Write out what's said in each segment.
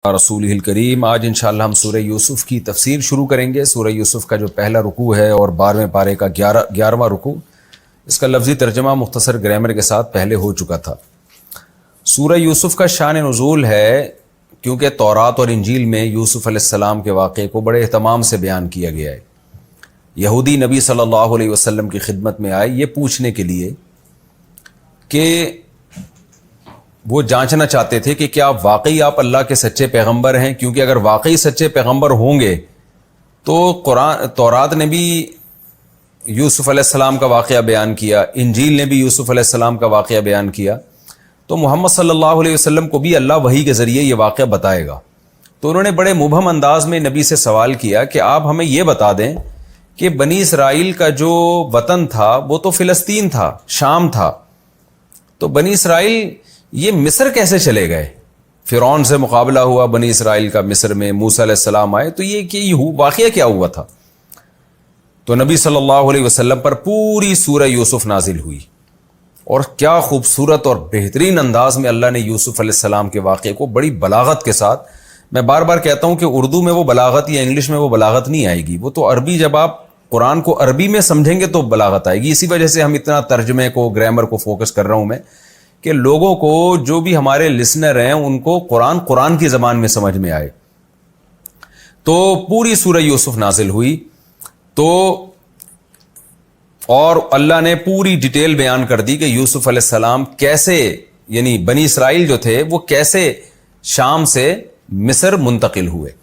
رسولہ الکریم۔ آج انشاءاللہ ہم سورہ یوسف کی تفسیر شروع کریں گے۔ سورہ یوسف کا جو پہلا رکوع ہے اور 12ویں پارے کا 11واں رکوع، اس کا لفظی ترجمہ مختصر گرامر کے ساتھ پہلے ہو چکا تھا۔ سورہ یوسف کا شان نزول ہے کیونکہ تورات اور انجیل میں یوسف علیہ السلام کے واقعے کو بڑے اہتمام سے بیان کیا گیا ہے۔ یہودی نبی صلی اللہ علیہ وسلم کی خدمت میں آئے یہ پوچھنے کے لیے کہ وہ جانچنا چاہتے تھے کہ کیا واقعی آپ اللہ کے سچے پیغمبر ہیں، کیونکہ اگر واقعی سچے پیغمبر ہوں گے تو تورات نے بھی یوسف علیہ السلام کا واقعہ بیان کیا، انجیل نے بھی یوسف علیہ السلام کا واقعہ بیان کیا، تو محمد صلی اللہ علیہ وسلم کو بھی اللہ وحی کے ذریعے یہ واقعہ بتائے گا۔ تو انہوں نے بڑے مبہم انداز میں نبی سے سوال کیا کہ آپ ہمیں یہ بتا دیں کہ بنی اسرائیل کا جو وطن تھا وہ تو فلسطین تھا، شام تھا، تو بنی اسرائیل یہ مصر کیسے چلے گئے؟ فرعون سے مقابلہ ہوا بنی اسرائیل کا مصر میں، موسیٰ علیہ السلام آئے، تو یہ واقعہ کیا ہوا تھا؟ تو نبی صلی اللہ علیہ وسلم پر پوری سورہ یوسف نازل ہوئی، اور کیا خوبصورت اور بہترین انداز میں اللہ نے یوسف علیہ السلام کے واقعے کو بڑی بلاغت کے ساتھ، میں بار بار کہتا ہوں کہ اردو میں وہ بلاغت یا انگلش میں وہ بلاغت نہیں آئے گی، وہ تو عربی، جب آپ قرآن کو عربی میں سمجھیں گے تو بلاغت آئے گی۔ اسی وجہ سے ہم اتنا ترجمے کو، گرامر کو فوکس کر رہا ہوں میں، کہ لوگوں کو، جو بھی ہمارے لسنر ہیں، ان کو قرآن کی زبان میں سمجھ میں آئے۔ تو پوری سورہ یوسف نازل ہوئی، تو اور اللہ نے پوری ڈیٹیل بیان کر دی کہ یوسف علیہ السلام کیسے، یعنی بنی اسرائیل جو تھے وہ کیسے شام سے مصر منتقل ہوئے۔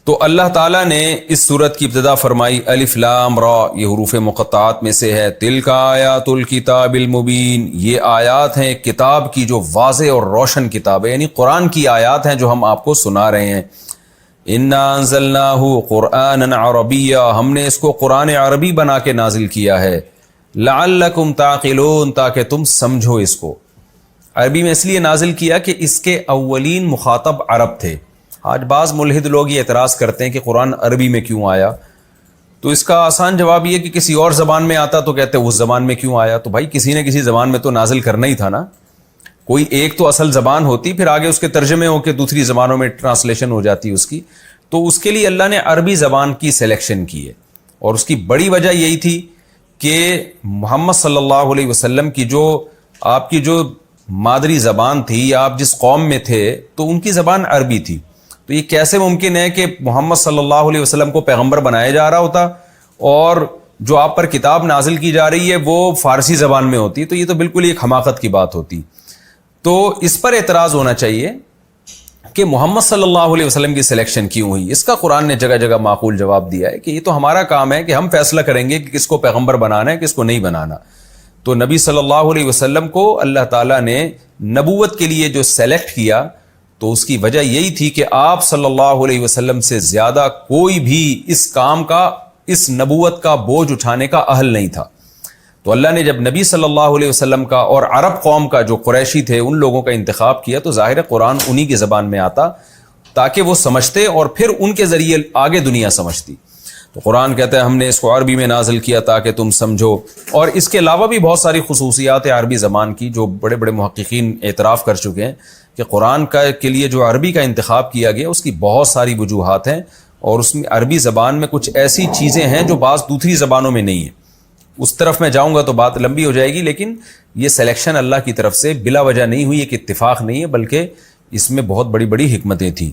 تو اللہ تعالیٰ نے اس سورت کی ابتدا فرمائی الف لام را، یہ حروف مقطعات میں سے ہے، تلک آیات الکتاب المبین، یہ آیات ہیں کتاب کی جو واضح اور روشن کتاب ہے، یعنی قرآن کی آیات ہیں جو ہم آپ کو سنا رہے ہیں۔ انا انزلناہ قرآنا عربیا، ہم نے اس کو قرآن عربی بنا کے نازل کیا ہے، لعلکم تعقلون، تاکہ تم سمجھو اس کو۔ عربی میں اس لیے نازل کیا کہ اس کے اولین مخاطب عرب تھے۔ آج بعض ملحد لوگ یہ اعتراض کرتے ہیں کہ قرآن عربی میں کیوں آیا، تو اس کا آسان جواب یہ کہ کسی اور زبان میں آتا تو کہتے اس زبان میں کیوں آیا؟ تو بھائی کسی نہ کسی زبان میں تو نازل کرنا ہی تھا نا، کوئی ایک تو اصل زبان ہوتی، پھر آگے اس کے ترجمے ہو کے دوسری زبانوں میں ٹرانسلیشن ہو جاتی اس کی، تو اس کے لیے اللہ نے عربی زبان کی سلیکشن کی ہے، اور اس کی بڑی وجہ یہی تھی کہ محمد صلی اللہ علیہ وسلم کی جو آپ کی جو مادری زبان تھی، یا آپ جس قوم میں تھے تو ان کی زبان عربی تھی، تو یہ کیسے ممکن ہے کہ محمد صلی اللہ علیہ وسلم کو پیغمبر بنایا جا رہا ہوتا اور جو آپ پر کتاب نازل کی جا رہی ہے وہ فارسی زبان میں ہوتی؟ تو یہ تو بالکل ایک حماقت کی بات ہوتی۔ تو اس پر اعتراض ہونا چاہیے کہ محمد صلی اللہ علیہ وسلم کی سلیکشن کیوں ہوئی؟ اس کا قرآن نے جگہ جگہ معقول جواب دیا ہے کہ یہ تو ہمارا کام ہے کہ ہم فیصلہ کریں گے کہ کس کو پیغمبر بنانا ہے، کس کو نہیں بنانا۔ تو نبی صلی اللہ علیہ وسلم کو اللہ تعالیٰ نے نبوت کے لیے جو سلیکٹ کیا، تو اس کی وجہ یہی تھی کہ آپ صلی اللہ علیہ وسلم سے زیادہ کوئی بھی اس کام کا، اس نبوت کا بوجھ اٹھانے کا اہل نہیں تھا۔ تو اللہ نے جب نبی صلی اللہ علیہ وسلم کا اور عرب قوم کا، جو قریشی تھے، ان لوگوں کا انتخاب کیا، تو ظاہر قرآن انہی کی زبان میں آتا تاکہ وہ سمجھتے اور پھر ان کے ذریعے آگے دنیا سمجھتی۔ تو قرآن کہتا ہے ہم نے اس کو عربی میں نازل کیا تاکہ تم سمجھو، اور اس کے علاوہ بھی بہت ساری خصوصیات عربی زبان کی جو بڑے بڑے محققین اعتراف کر چکے ہیں کہ قرآن کے لیے جو عربی کا انتخاب کیا گیا اس کی بہت ساری وجوہات ہیں، اور اس میں عربی زبان میں کچھ ایسی چیزیں ہیں جو بعض دوسری زبانوں میں نہیں ہیں۔ اس طرف میں جاؤں گا تو بات لمبی ہو جائے گی، لیکن یہ سلیکشن اللہ کی طرف سے بلا وجہ نہیں ہوئی، ایک اتفاق نہیں ہے، بلکہ اس میں بہت بڑی بڑی حکمتیں تھیں۔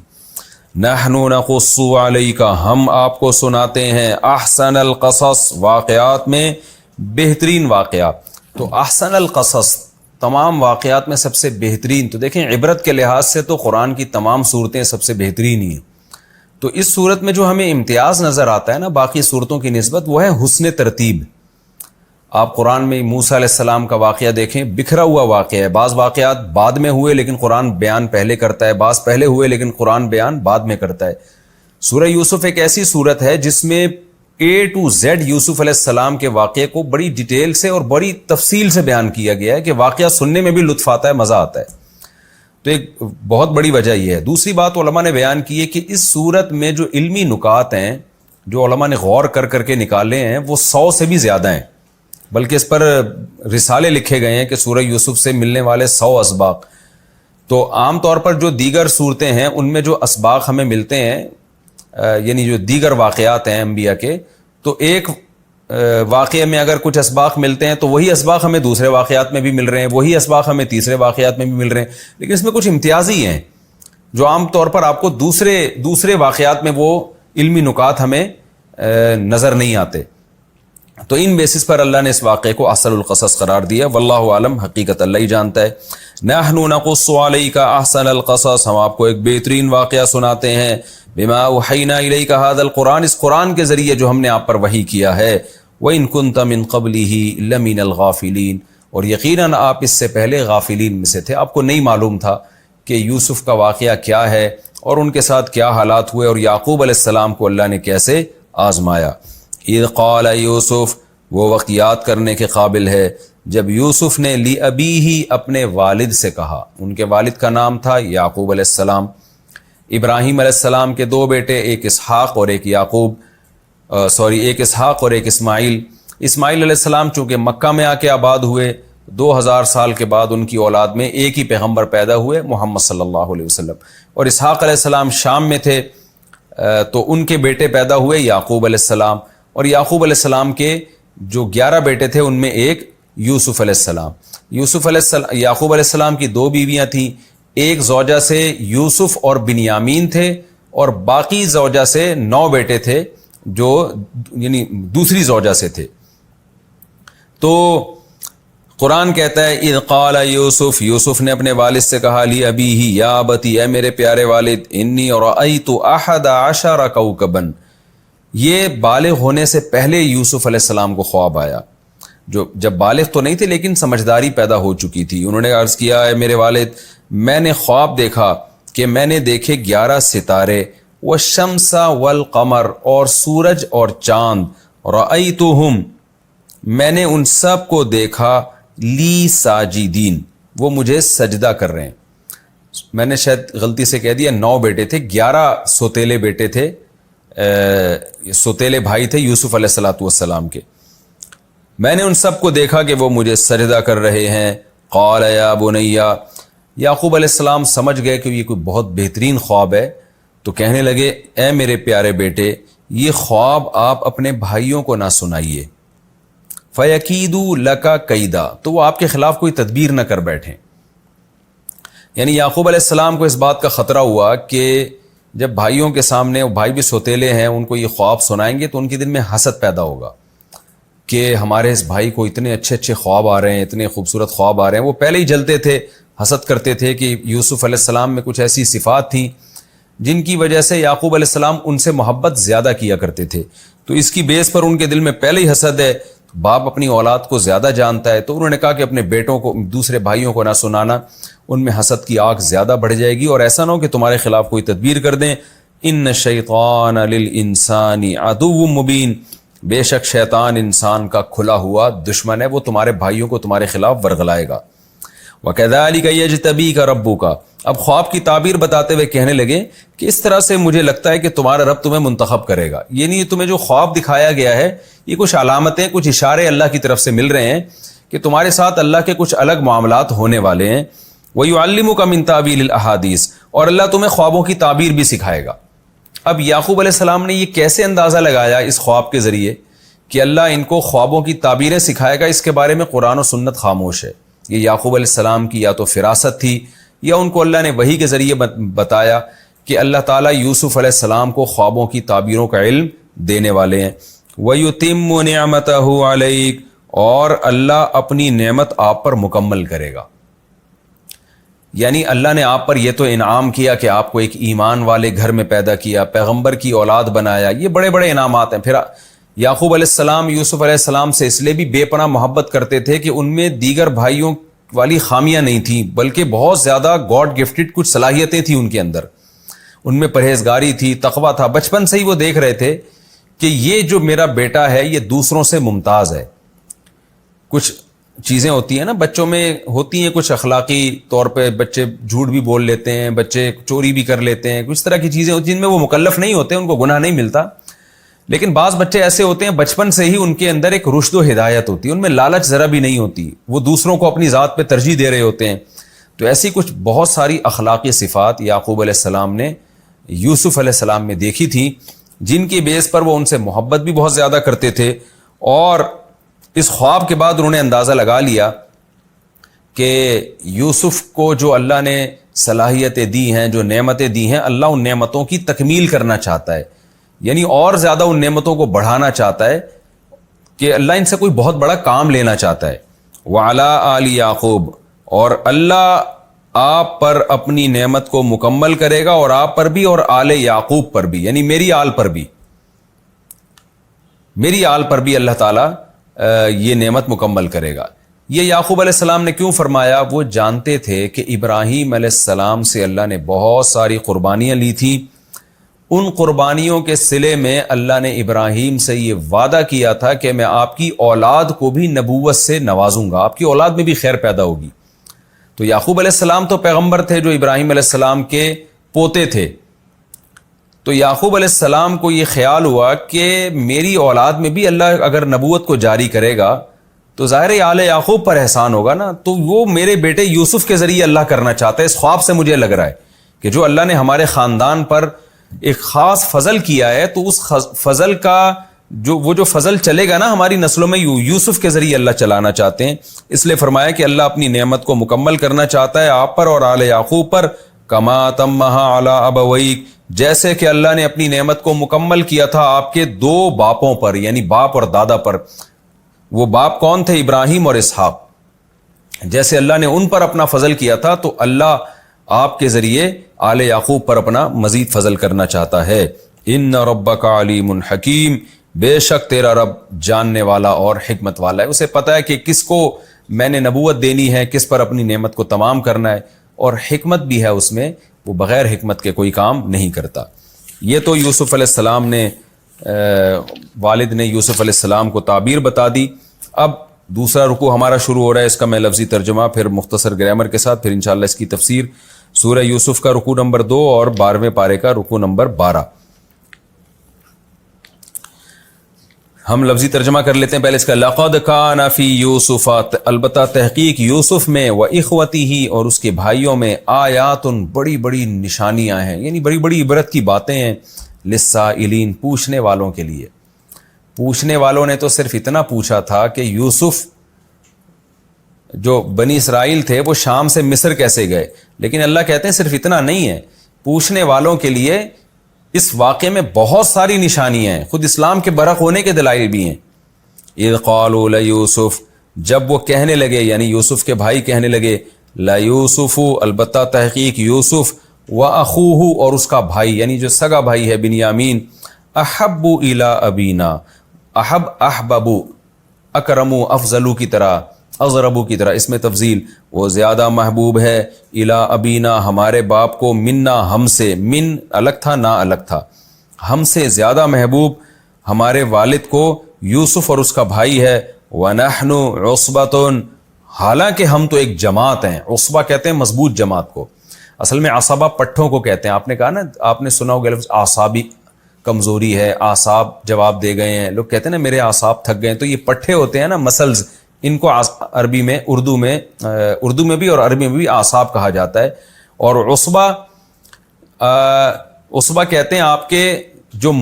نحن نقص علیک، ہم آپ کو سناتے ہیں احسن القصص، واقعات میں بہترین واقعات۔ تو احسن القصص تمام واقعات میں سب سے بہترین، تو دیکھیں عبرت کے لحاظ سے تو قرآن کی تمام صورتیں سب سے بہترین ہی ہیں۔ تو اس صورت میں جو ہمیں امتیاز نظر آتا ہے نا باقی صورتوں کی نسبت، وہ ہے حسن ترتیب۔ آپ قرآن میں موسیٰ علیہ السلام کا واقعہ دیکھیں، بکھرا ہوا واقعہ ہے، بعض واقعات بعد میں ہوئے لیکن قرآن بیان پہلے کرتا ہے، بعض پہلے ہوئے لیکن قرآن بیان بعد میں کرتا ہے۔ سورہ یوسف ایک ایسی سورت ہے جس میں A to Z یوسف علیہ السلام کے واقعے کو بڑی ڈیٹیل سے اور بڑی تفصیل سے بیان کیا گیا ہے کہ واقعہ سننے میں بھی لطف آتا ہے، مزہ آتا ہے۔ تو ایک بہت بڑی وجہ یہ ہے۔ دوسری بات علماء نے بیان کی ہے کہ اس سورت میں جو علمی نکات ہیں جو علماء نے غور کر کے نکالے ہیں وہ 100 سے بھی زیادہ ہیں، بلکہ اس پر رسالے لکھے گئے ہیں کہ سورہ یوسف سے ملنے والے 100 اسباق، تو عام طور پر جو دیگر صورتیں ہیں ان میں جو اسباق ہمیں ملتے ہیں یعنی جو دیگر واقعات ہیں انبیاء کے، تو ایک واقعے میں اگر کچھ اسباق ملتے ہیں تو وہی اسباق ہمیں دوسرے واقعات میں بھی مل رہے ہیں، وہی اسباق ہمیں تیسرے واقعات میں بھی مل رہے ہیں، لیکن اس میں کچھ امتیازی ہیں جو عام طور پر آپ کو دوسرے واقعات میں وہ علمی نکات ہمیں نظر نہیں آتے. تو ان بیسس پر اللہ نے اس واقعے کو احسن القصص قرار دیا. واللہ عالم، حقیقت اللہ ہی جانتا ہے. نحن نقص علیک احسن القصص، ہم آپ کو ایک بہترین واقعہ سناتے ہیں. بما اوحینا الیک ھذا القرآن، اس قرآن کے ذریعے جو ہم نے آپ پر وحی کیا ہے. وَإِن كُنْتَ مِن قَبْلِهِ لَمِنَ الْغَافِلِينَ، اور یقیناً آپ اس سے پہلے غافلین میں سے تھے، آپ کو نہیں معلوم تھا کہ یوسف کا واقعہ کیا ہے اور ان کے ساتھ کیا حالات ہوئے اور یعقوب علیہ السلام کو اللہ نے کیسے آزمایا. اذ قال یوسف، وہ وقت یاد کرنے کے قابل ہے جب یوسف نے لِأَبِيهِ، اپنے والد سے کہا. ان کے والد کا نام تھا یعقوب علیہ السلام. ابراہیم علیہ السلام کے دو بیٹے، ایک اسحاق اور ایک ایک اسحاق اور ایک اسماعیل. اسماعیل علیہ السلام چونکہ مکہ میں آ کے آباد ہوئے، 2000 سال کے بعد ان کی اولاد میں ایک ہی پیغمبر پیدا ہوئے، محمد صلی اللہ علیہ وسلم. اور اسحاق علیہ السلام شام میں تھے تو ان کے بیٹے پیدا ہوئے یعقوب علیہ السلام. اور یعقوب علیہ السلام کے جو 11 بیٹے تھے ان میں ایک یوسف علیہ السلام. یعقوب علیہ السلام کی 2 بیویاں تھیں، ایک زوجہ سے یوسف اور بنیامین تھے اور باقی زوجہ سے 9 بیٹے تھے جو یعنی دوسری زوجہ سے تھے. تو قرآن کہتا ہے اذ قال یوسف، یوسف نے اپنے والد سے کہا لِأَبِيهِ، یا ابتی، اے میرے پیارے والد، انی رأیت 11 کوكبا. یہ بالغ ہونے سے پہلے یوسف علیہ السلام کو خواب آیا، جب بالغ تو نہیں تھے لیکن سمجھداری پیدا ہو چکی تھی. انہوں نے عرض کیا اے میرے والد، میں نے خواب دیکھا کہ میں نے دیکھے 11 ستارے، والشمس والقمر، اور سورج اور چاند. رأیتہم، میں نے ان سب کو دیکھا، لی ساجدین، وہ مجھے سجدہ کر رہے ہیں. میں نے شاید غلطی سے کہہ دیا 9 بیٹے تھے، 11 سوتیلے بیٹے تھے، سوتیلے بھائی تھے یوسف علیہ السلام کے. میں نے ان سب کو دیکھا کہ وہ مجھے سجدہ کر رہے ہیں. قال یا بنی، یعقوب علیہ السلام سمجھ گئے کہ یہ کوئی بہت بہترین خواب ہے، تو کہنے لگے اے میرے پیارے بیٹے، یہ خواب آپ اپنے بھائیوں کو نہ سنائیے. فَيَكِيدُوا لَكَ كَيْدًا، تو وہ آپ کے خلاف کوئی تدبیر نہ کر بیٹھیں. یعنی یعقوب علیہ السلام کو اس بات کا خطرہ ہوا کہ جب بھائیوں کے سامنے، وہ بھائی بھی سوتیلے ہیں، ان کو یہ خواب سنائیں گے تو ان کے دل میں حسد پیدا ہوگا کہ ہمارے اس بھائی کو اتنے اچھے خواب آ رہے ہیں، اتنے خوبصورت خواب آ رہے ہیں. وہ پہلے ہی جلتے تھے، حسد کرتے تھے کہ یوسف علیہ السلام میں کچھ ایسی صفات تھیں جن کی وجہ سے یعقوب علیہ السلام ان سے محبت زیادہ کیا کرتے تھے. تو اس کی بیس پر ان کے دل میں پہلے ہی حسد ہے. باپ اپنی اولاد کو زیادہ جانتا ہے، تو انہوں نے کہا کہ اپنے بیٹوں کو، دوسرے بھائیوں کو نہ سنانا، ان میں حسد کی آگ زیادہ بڑھ جائے گی، اور ایسا نہ ہو کہ تمہارے خلاف کوئی تدبیر کر دیں. ان الشیطان للانسان عدو مبین، بے شک شیطان انسان کا کھلا ہوا دشمن ہے، وہ تمہارے بھائیوں کو تمہارے خلاف ورغلائے گا. وَكَذَلِكَ يَجْتَبِيكَ رَبُّكَ، اب خواب کی تعبیر بتاتے ہوئے کہنے لگے کہ اس طرح سے مجھے لگتا ہے کہ تمہارا رب تمہیں منتخب کرے گا. یعنی تمہیں جو خواب دکھایا گیا ہے یہ کچھ علامتیں، کچھ اشارے اللہ کی طرف سے مل رہے ہیں کہ تمہارے ساتھ اللہ کے کچھ الگ معاملات ہونے والے ہیں. وَيُعَلِّمُكَ مِن تَأْوِيلِ الْأَحَادِيثِ، اور اللہ تمہیں خوابوں کی تعبیر بھی سکھائے گا. اب یعقوب علیہ السلام نے یہ کیسے اندازہ لگایا اس خواب کے ذریعے کہ اللہ ان کو خوابوں کی تعبیریں سکھائے گا؟ اس کے بارے میں قرآن و سنت خاموش ہے. یہ یعقوب علیہ السلام کی یا تو فراست تھی یا ان کو اللہ نے وحی کے ذریعے بتایا کہ اللہ تعالیٰ یوسف علیہ السلام کو خوابوں کی تعبیروں کا علم دینے والے ہیں. وَيُتِمُّ نِعْمَتَهُ عَلَيْكَ، اور اللہ اپنی نعمت آپ پر مکمل کرے گا. یعنی اللہ نے آپ پر یہ تو انعام کیا کہ آپ کو ایک ایمان والے گھر میں پیدا کیا، پیغمبر کی اولاد بنایا، یہ بڑے بڑے انعامات ہیں. پھر یعقوب علیہ السلام یوسف علیہ السلام سے اس لیے بھی بے پناہ محبت کرتے تھے کہ ان میں دیگر بھائیوں والی خامیاں نہیں تھیں، بلکہ بہت زیادہ گاڈ گفٹڈ کچھ صلاحیتیں تھیں ان کے اندر. ان میں پرہیزگاری تھی، تقویٰ تھا. بچپن سے ہی وہ دیکھ رہے تھے کہ یہ جو میرا بیٹا ہے یہ دوسروں سے ممتاز ہے. کچھ چیزیں ہوتی ہیں نا بچوں میں، ہوتی ہیں کچھ اخلاقی طور پہ، بچے جھوٹ بھی بول لیتے ہیں، بچے چوری بھی کر لیتے ہیں، کچھ طرح کی چیزیں ہوتی ہیں جن میں وہ مکلف نہیں ہوتے، ان کو گناہ نہیں ملتا. لیکن بعض بچے ایسے ہوتے ہیں بچپن سے ہی ان کے اندر ایک رشد و ہدایت ہوتی ہے، ان میں لالچ ذرا بھی نہیں ہوتی، وہ دوسروں کو اپنی ذات پہ ترجیح دے رہے ہوتے ہیں. تو ایسی کچھ بہت ساری اخلاقی صفات یعقوب علیہ السلام نے یوسف علیہ السلام میں دیکھی تھی، جن کی بیس پر وہ ان سے محبت بھی بہت زیادہ کرتے تھے، اور اس خواب کے بعد انہوں نے اندازہ لگا لیا کہ یوسف کو جو اللہ نے صلاحیتیں دی ہیں، جو نعمتیں دی ہیں، اللہ ان نعمتوں کی تکمیل کرنا چاہتا ہے، یعنی اور زیادہ ان نعمتوں کو بڑھانا چاہتا ہے، کہ اللہ ان سے کوئی بہت بڑا کام لینا چاہتا ہے۔ وعلی آل یعقوب، اور اللہ آپ پر اپنی نعمت کو مکمل کرے گا، اور آپ پر بھی اور آل یعقوب پر بھی، یعنی میری آل پر بھی، میری آل پر بھی اللہ تعالیٰ یہ نعمت مکمل کرے گا۔ یہ یعقوب علیہ السلام نے کیوں فرمایا؟ وہ جانتے تھے کہ ابراہیم علیہ السلام سے اللہ نے بہت ساری قربانیاں لی تھیں، ان قربانیوں کے صلے میں اللہ نے ابراہیم سے یہ وعدہ کیا تھا کہ میں آپ کی اولاد کو بھی نبوت سے نوازوں گا، آپ کی اولاد میں بھی خیر پیدا ہوگی۔ تو یعقوب علیہ السلام تو پیغمبر تھے جو ابراہیم علیہ السلام کے پوتے تھے، تو یعقوب علیہ السلام کو یہ خیال ہوا کہ میری اولاد میں بھی اللہ اگر نبوت کو جاری کرے گا تو ظاہر آل یعقوب پر احسان ہوگا نا، تو وہ میرے بیٹے یوسف کے ذریعے اللہ کرنا چاہتا ہے۔ اس خواب سے مجھے لگ رہا ہے کہ جو اللہ نے ہمارے خاندان پر ایک خاص فضل کیا ہے، تو اس فضل کا جو فضل چلے گا نا ہماری نسلوں میں، یوسف کے ذریعے اللہ چلانا چاہتے ہیں۔ اس لیے فرمایا کہ اللہ اپنی نعمت کو مکمل کرنا چاہتا ہے آپ پر اور آل یعقوب پر، کما تمہا علی ابویک، جیسے کہ اللہ نے اپنی نعمت کو مکمل کیا تھا آپ کے دو باپوں پر، یعنی باپ اور دادا پر۔ وہ باپ کون تھے؟ ابراہیم اور اسحاق۔ جیسے اللہ نے ان پر اپنا فضل کیا تھا، تو اللہ آپ کے ذریعے آل یعقوب پر اپنا مزید فضل کرنا چاہتا ہے۔ ان ربک علیم حکیم، بے شک تیرا رب جاننے والا اور حکمت والا ہے، اسے پتہ ہے کہ کس کو میں نے نبوت دینی ہے، کس پر اپنی نعمت کو تمام کرنا ہے، اور حکمت بھی ہے اس میں، وہ بغیر حکمت کے کوئی کام نہیں کرتا۔ یہ تو یوسف علیہ السلام نے والد نے یوسف علیہ السلام کو تعبیر بتا دی۔ اب دوسرا رکوع ہمارا شروع ہو رہا ہے، اس کا میں لفظی ترجمہ پھر مختصر گرامر کے ساتھ، پھر انشاءاللہ اس کی تفسیر۔ سورہ یوسف کا رکوع نمبر 2 اور 12ویں پارے کا رکوع نمبر 12۔ ہم لفظی ترجمہ کر لیتے ہیں پہلے اس کا۔ لقد کان فی یوسف، البتہ تحقیق یوسف میں، و اخوتہ، اور اس کے بھائیوں میں، آیات، بڑی بڑی نشانیاں ہیں، یعنی بڑی بڑی عبرت کی باتیں ہیں، للسائلین، پوچھنے والوں کے لیے۔ پوچھنے والوں نے تو صرف اتنا پوچھا تھا کہ یوسف جو بنی اسرائیل تھے وہ شام سے مصر کیسے گئے، لیکن اللہ کہتے ہیں صرف اتنا نہیں ہے، پوچھنے والوں کے لیے اس واقعے میں بہت ساری نشانیاں ہیں، خود اسلام کے برحق ہونے کے دلائل بھی ہیں۔ اذ قالوا لیوسف، جب وہ کہنے لگے، یعنی یوسف کے بھائی کہنے لگے، لیوسف، البتہ تحقیق یوسف، واخوہ، اور اس کا بھائی یعنی جو سگا بھائی ہے بنیامین، احب الی ابینا، احب، احبب، اکرمو، افضلو کی طرح، اضربو کی طرح، اس میں تفضیل، وہ زیادہ محبوب ہے، الی ابینا، ہمارے باپ کو، منا، ہم سے، من الگ تھا، نہ الگ تھا، ہم سے زیادہ محبوب ہمارے والد کو یوسف اور اس کا بھائی ہے، ونحن عصبۃ، حالانکہ ہم تو ایک جماعت ہیں۔ عصبہ کہتے ہیں مضبوط جماعت کو، اصل میں عصبہ پٹھوں کو کہتے ہیں۔ آپ نے کہا نا، آپ نے سنا ہوگا لفظ اعصابی کمزوری ہے، اعصاب جواب دے گئے ہیں، لوگ کہتے ہیں نا میرے اعصاب تھک گئے ہیں، تو یہ پٹھے ہوتے ہیں نا، مسلز، ان کو عربی میں، اردو میں بھی اور عربی میں بھی اعصاب کہا جاتا ہے۔ اور عصبہ کہتے ہیں آپ کے جو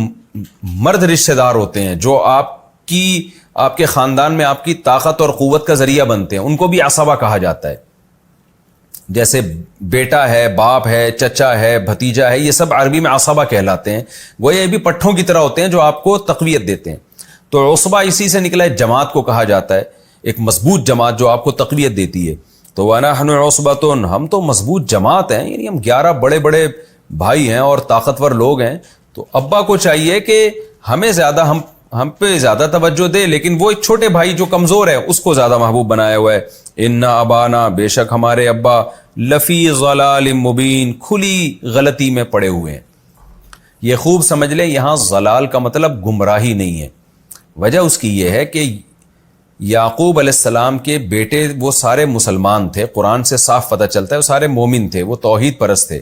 مرد رشتہ دار ہوتے ہیں، جو آپ کے خاندان میں آپ کی طاقت اور قوت کا ذریعہ بنتے ہیں، ان کو بھی عصبہ کہا جاتا ہے۔ جیسے بیٹا ہے، باپ ہے، چچا ہے، بھتیجا ہے، یہ سب عربی میں عصبہ کہلاتے ہیں، وہ یہ بھی پٹھوں کی طرح ہوتے ہیں جو آپ کو تقویت دیتے ہیں۔ تو عصبہ اسی سے نکلا ہے، جماعت کو کہا جاتا ہے، ایک مضبوط جماعت جو آپ کو تقویت دیتی ہے۔ تو وَنَحْنُ عُصْبَةٌ، ہم تو مضبوط جماعت ہیں، یعنی ہم 11 بڑے بڑے بھائی ہیں اور طاقتور لوگ ہیں۔ تو ابا کو چاہیے کہ ہمیں زیادہ، ہم پہ زیادہ توجہ دے، لیکن وہ ایک چھوٹے بھائی جو کمزور ہے اس کو زیادہ محبوب بنایا ہوا ہے۔ اِنَّ أَبَانَا، بے شک ہمارے ابا، لفی ضلال مبین، کھلی غلطی میں پڑے ہوئے ہیں۔ یہ خوب سمجھ لیں، یہاں ضلال کا مطلب گمراہی نہیں ہے، وجہ اس کی یہ ہے کہ یعقوب علیہ السلام کے بیٹے وہ سارے مسلمان تھے، قرآن سے صاف پتہ چلتا ہے، وہ سارے مومن تھے، وہ توحید پرست تھے،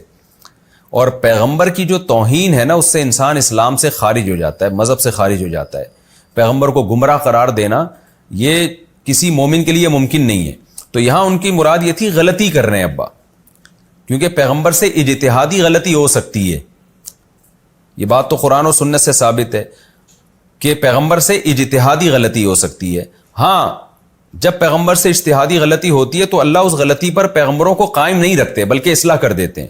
اور پیغمبر کی جو توہین ہے نا، اس سے انسان اسلام سے خارج ہو جاتا ہے، مذہب سے خارج ہو جاتا ہے۔ پیغمبر کو گمراہ قرار دینا یہ کسی مومن کے لیے ممکن نہیں ہے۔ تو یہاں ان کی مراد یہ تھی غلطی کر رہے ہیں ابا، کیونکہ پیغمبر سے اجتہادی غلطی ہو سکتی ہے. یہ بات تو قرآن و سنت سے ثابت ہے کہ پیغمبر سے اجتہادی غلطی ہو سکتی ہے. ہاں جب پیغمبر سے اجتہادی غلطی ہوتی ہے تو اللہ اس غلطی پر پیغمبروں کو قائم نہیں رکھتے بلکہ اصلاح کر دیتے ہیں.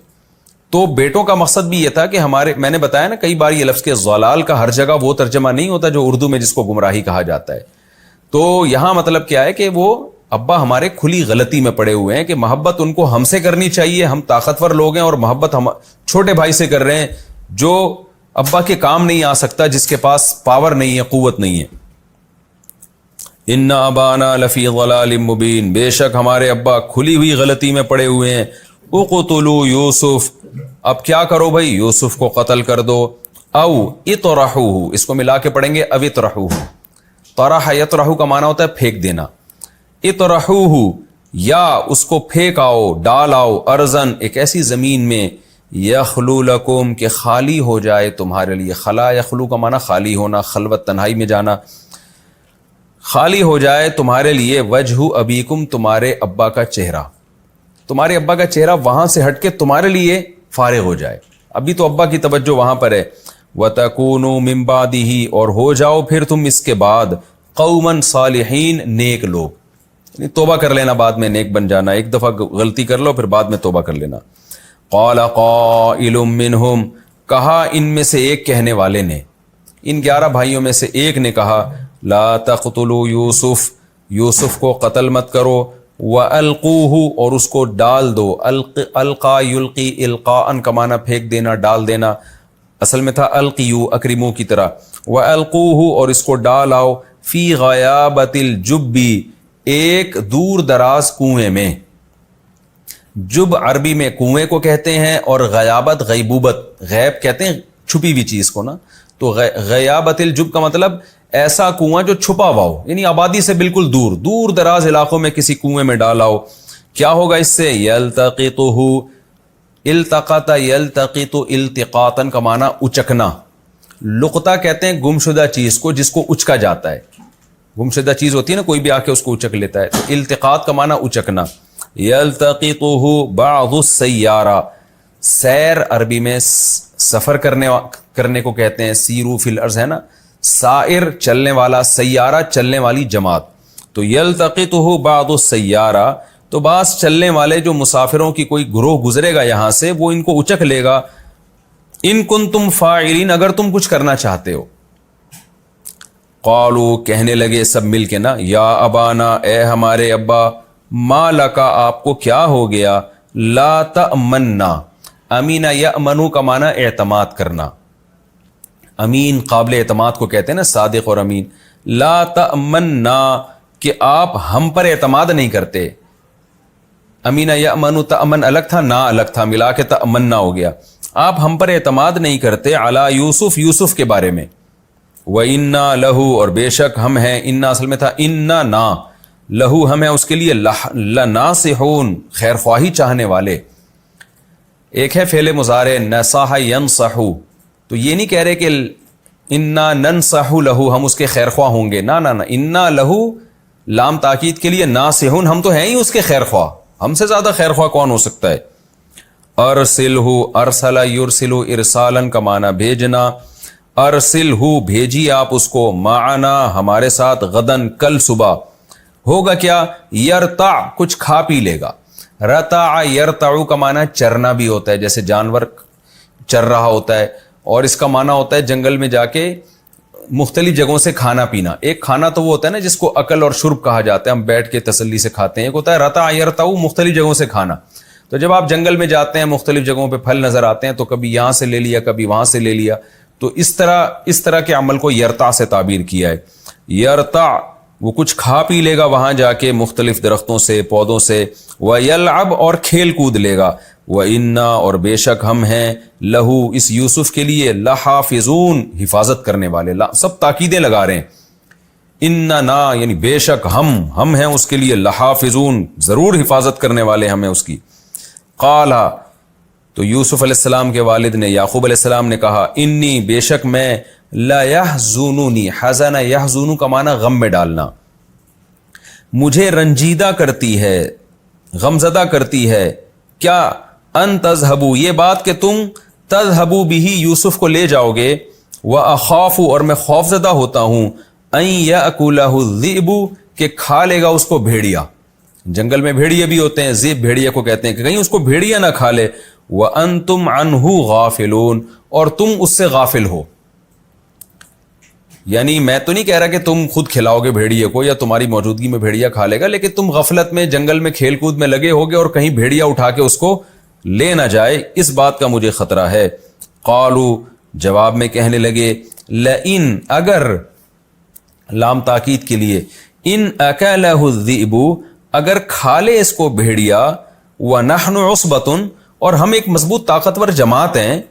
تو بیٹوں کا مقصد بھی یہ تھا کہ میں نے بتایا نا کئی بار یہ لفظ کے ضلال کا ہر جگہ وہ ترجمہ نہیں ہوتا جو اردو میں جس کو گمراہی کہا جاتا ہے. تو یہاں مطلب کیا ہے کہ وہ ابا ہمارے کھلی غلطی میں پڑے ہوئے ہیں کہ محبت ان کو ہم سے کرنی چاہیے. ہم طاقتور لوگ ہیں اور محبت ہم چھوٹے بھائی سے کر رہے ہیں جو ابا کے کام نہیں آ سکتا, جس کے پاس پاور نہیں ہے, قوت نہیں ہے. ان ابانا لفی ضلال مبین, بے شک ہمارے ابا کھلی ہوئی غلطی میں پڑے ہوئے ہیں. اقتلوا یوسف, اب کیا کرو بھائی, یوسف کو قتل کر دو. او اطرحوہ, اس کو ملا کے پڑھیں گے او اطرحوہ. طرح یطرح کا معنی ہوتا ہے پھینک دینا. اطرحوہ, یا اس کو پھینک آؤ, ڈال آؤ, ارضن, ایک ایسی زمین میں, یخلو لکم, کہ خالی ہو جائے تمہارے لیے. خلا یخلو کا معنی خالی ہونا, خلوت تنہائی میں جانا. خالی ہو جائے تمہارے لیے وجہ ابیکم, تمہارے ابا کا چہرہ, تمہارے ابا کا چہرہ وہاں سے ہٹ کے تمہارے لیے فارغ ہو جائے. ابھی تو ابا کی توجہ وہاں پر ہے. وَتَكُونُوا مِن بَعْدِهِ, اور ہو جاؤ پھر تم اس کے بعد قوماً صالحین, نیک لوگ. یعنی توبہ کر لینا, بعد میں نیک بن جانا. ایک دفعہ غلطی کر لو پھر بعد میں توبہ کر لینا. قال قائل منہم, کہا ان میں سے ایک کہنے والے نے, ان 11 بھائیوں میں سے ایک نے کہا, لا تقتلوا یوسف, یوسف کو قتل مت کرو. وَأَلْقُوهُ, اور اس کو ڈال دو. القا یلقی, القاءً کا معنی پھینک دینا, ڈال دینا. اصل میں تھا القیو, اکرمو کی طرح. وَأَلْقُوهُ, اور اس کو ڈال آؤ. فی غیابۃ الجب, ایک دور دراز کنویں میں. جب عربی میں کنویں کو کہتے ہیں, اور غیابت غیبوبت, غیب کہتے ہیں چھپی ہوئی چیز کو نا. تو غیابت الجب کا مطلب ایسا کنواں جو چھپا ہوا ہو, یعنی آبادی سے بالکل دور, دور دراز علاقوں میں کسی کنویں میں ڈالاؤ. کیا ہوگا اس سے؟ یلتقطہ, التقط یلتقط التقاطا کا معنی اچکنا. لقطہ کہتے ہیں گمشدہ چیز کو جس کو اچکا جاتا ہے. گمشدہ چیز ہوتی ہے نا, کوئی بھی آ کے اس کو اچک لیتا ہے. تو التقاط کا معنی اچکنا. یلتقطہ بعض السیارہ, سیر عربی میں سفر کرنے کو کہتے ہیں. سیرو فی الارض ہے نا, سائر چلنے والا, سیارہ چلنے والی جماعت. تو یلتقطہ بعض السیارہ, تو بعض چلنے والے جو مسافروں کی کوئی گروہ گزرے گا یہاں سے, وہ ان کو اچک لے گا. ان کنتم فاعلین, اگر تم کچھ کرنا چاہتے ہو. قالو, کہنے لگے سب مل کے نا, یا ابانا, اے ہمارے ابا, ما لکا, آپ کو کیا ہو گیا, لا تأمنا, امین یأمنو کا معنی اعتماد کرنا. امین قابل اعتماد کو کہتے ہیں نا, صادق اور امین. لا تأمنا, کہ آپ ہم پر اعتماد نہیں کرتے. امین یأمنو, تأمن الگ تھا, نا الگ تھا, ملا کے تأمنا ہو گیا. آپ ہم پر اعتماد نہیں کرتے, علی یوسف, یوسف کے بارے میں. وَإِنَّا لَهُ, اور بے شک ہم ہیں, انا اصل میں تھا انا نا, لہو ہم ہیں اس کے لیے, لناصحون, خیر خواہی چاہنے والے. ایک ہے فعل مضارع نصح ینصح, تو یہ نہیں کہہ رہے کہ انا ننصح لہو, ہم اس کے خیر خواہ ہوں گے. نا نا نا, انا لہو لام تاکید کے لیے, ناصحون, ہم تو ہیں ہی اس کے خیر خواہ, ہم سے زیادہ خیر خواہ کون ہو سکتا ہے. ارسلہ, ارسل یرسل ارسالا کا معنی بھیجنا. ارسلہ, بھیجی آپ اس کو, معنا, ہمارے ساتھ, غدن, کل صبح. ہوگا کیا, یرتع, کچھ کھا پی لے گا. رتع یرتع کا معنی چرنا بھی ہوتا ہے, جیسے جانور چر رہا ہوتا ہے, اور اس کا معنی ہوتا ہے جنگل میں جا کے مختلف جگہوں سے کھانا پینا. ایک کھانا تو وہ ہوتا ہے نا جس کو اکل اور شرب کہا جاتا ہے, ہم بیٹھ کے تسلی سے کھاتے ہیں. ایک ہوتا ہے رتع یرتع, مختلف جگہوں سے کھانا. تو جب آپ جنگل میں جاتے ہیں, مختلف جگہوں پہ پھل نظر آتے ہیں, تو کبھی یہاں سے لے لیا, کبھی وہاں سے لے لیا. تو اس طرح کے عمل کو یرتع سے تعبیر کیا ہے. یرتع, وہ کچھ کھا پی لے گا وہاں جا کے مختلف درختوں سے, پودوں سے. وَيَلْعَبْ, اور کھیل کود لے گا. وَإِنَّا, اور بے شک ہم ہیں, لہو, اس یوسف کے لیے, لحافظون, حفاظت کرنے والے. سب تاکیدیں لگا رہے ہیں. اننا, یعنی بے شک ہم ہیں اس کے لیے, لحافظون, ضرور حفاظت کرنے والے ہم ہیں اس کی. قالا, تو یوسف علیہ السلام کے والد نے, یعقوب علیہ السلام نے کہا, انی, بے شک میں, لا یحزننی, حزن یحزن کا معنی غم میں ڈالنا, مجھے رنجیدہ کرتی ہے, غمزدہ کرتی ہے. کیا, ان تذهبوا، یہ بات کہ تم تذهبوا به یوسف کو لے جاؤ گے، واخاف اور میں خوف زدہ ہوتا ہوں، ان یاکلہ الذئب کہ کھا لے گا اس کو بھیڑیا، جنگل میں بھیڑیے بھی ہوتے ہیں، ذئب بھیڑیا کو کہتے ہیں، کہ کہیں اس کو بھیڑیا نہ کھا لے، وانتم عنہ غافلون اور تم اس سے غافل ہو. یعنی میں تو نہیں کہہ رہا کہ تم خود کھلاؤ گے بھیڑیے کو یا تمہاری موجودگی میں بھیڑیا کھا لے گا، لیکن تم غفلت میں جنگل میں کھیل کود میں لگے ہوگے اور کہیں بھیڑیا اٹھا کے اس کو لے نہ جائے، اس بات کا مجھے خطرہ ہے. قالوا جواب میں کہنے لگے، لئن اگر، لام تاکید کے لیے، ان اکلہ الذئب اگر کھا لے اس کو بھیڑیا، ونحن عصبۃ اور ہم ایک مضبوط طاقتور جماعت ہیں،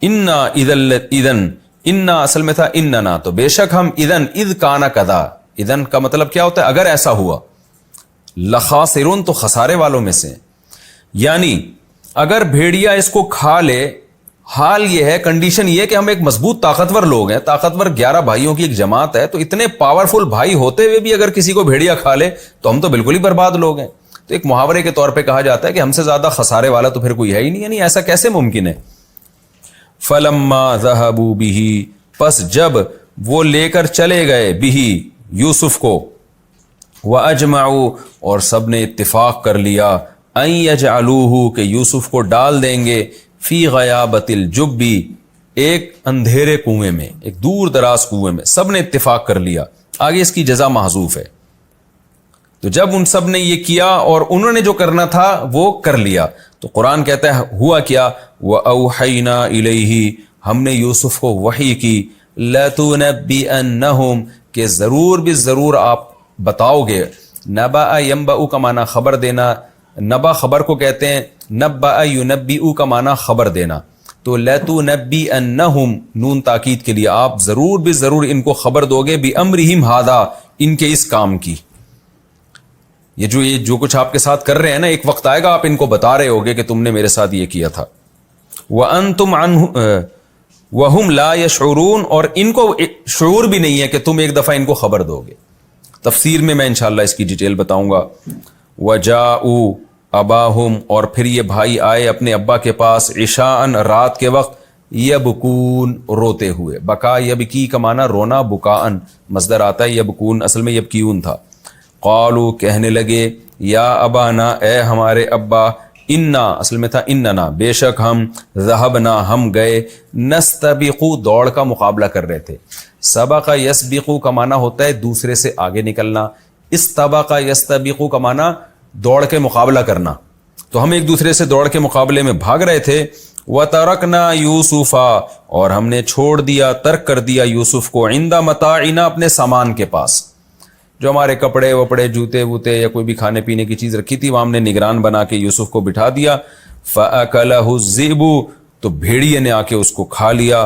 انا اذن انا اصل میں تھا اننا، تو بے شک ہم اذن اذ کانا کذا، اذن کا مطلب کیا ہوتا ہے اگر ایسا ہوا، لخاسرون تو خسارے والوں میں سے. یعنی اگر بھیڑیا اس کو کھا لے، حال یہ ہے، کنڈیشن یہ کہ ہم ایک مضبوط طاقتور لوگ ہیں، طاقتور 11 بھائیوں کی ایک جماعت ہے، تو اتنے پاورفل بھائی ہوتے ہوئے بھی اگر کسی کو بھیڑیا کھا لے تو ہم تو بالکل ہی برباد لوگ ہیں. تو ایک محاورے کے طور پہ کہا جاتا ہے کہ ہم سے زیادہ خسارے والا تو پھر کوئی ہے ہی نہیں، یعنی ایسا کیسے ممکن ہے. فلما ذهبوا به پس جب وہ لے کر چلے گئے به یوسف کو، واجمعوا اور سب نے اتفاق کر لیا، ان یجعلوه کہ یوسف کو ڈال دیں گے، فی غیابت الجب ایک اندھیرے کنویں میں، ایک دور دراز کنویں میں، سب نے اتفاق کر لیا. آگے اس کی جزا محذوف ہے. تو جب ان سب نے یہ کیا اور انہوں نے جو کرنا تھا وہ کر لیا، تو قرآن کہتا ہے ہوا کیا، وَأَوْحَيْنَا إِلَيْهِ ہم نے یوسف کو وحی کی، لَتُنَبِّئَنَّهُمْ کہ ضرور بھی ضرور آپ بتاؤ گے. نبأ ينبأ کا معنی خبر دینا، نبا خبر کو کہتے ہیں، نبأ ينبئ کا معنی خبر دینا. تو لَتُنَبِّئَنَّهُمْ نون تاکید کے لیے آپ ضرور بھی ضرور ان کو خبر دو گے، بِأَمْرِهِمْ هَذَا ان کے اس کام کی. یہ جو کچھ آپ کے ساتھ کر رہے ہیں نا، ایک وقت آئے گا آپ ان کو بتا رہے ہوگے کہ تم نے میرے ساتھ یہ کیا تھا. وَأَنْتُمْ عَنْهُ وَهُمْ لَا يَشْعُرُونَ اور ان کو شعور بھی نہیں ہے کہ تم ایک دفعہ ان کو خبر دو گے. تفسیر میں انشاءاللہ اس کی ڈیٹیل بتاؤں گا. وَجَاءُوا أَبَاهُمْ اور پھر یہ بھائی آئے اپنے ابا کے پاس، عشاءً رات کے وقت، یبکون روتے ہوئے. بکا یبکی کا معنی رونا، بکاءً مصدر آتا ہے، یبکون اصل میں یبکیون تھا. قالوا کہنے لگے، یا ابانا اے ہمارے ابا، انا اصل میں تھا اننا بے شک ہم، ذهبنا ہم گئے، نستبقو دوڑ کا مقابلہ کر رہے تھے. سبق یسبقو کا معنی ہوتا ہے دوسرے سے آگے نکلنا، استبق یستبقو کا معنی دوڑ کے مقابلہ کرنا. تو ہم ایک دوسرے سے دوڑ کے مقابلے میں بھاگ رہے تھے. وَتَرَكْنَا يُوسُفَ اور ہم نے چھوڑ دیا، ترک کر دیا یوسف کو، عند متاعنا اپنے سامان کے پاس، جو ہمارے کپڑے وپڑے جوتے ووتے یا کوئی بھی کھانے پینے کی چیز رکھی تھی وہاں ہم نے نگران بنا کے یوسف کو بٹھا دیا. فَأَكَلَهُ الذِّئْبُ تو بھیڑیے نے آ کے اس کو کھا لیا.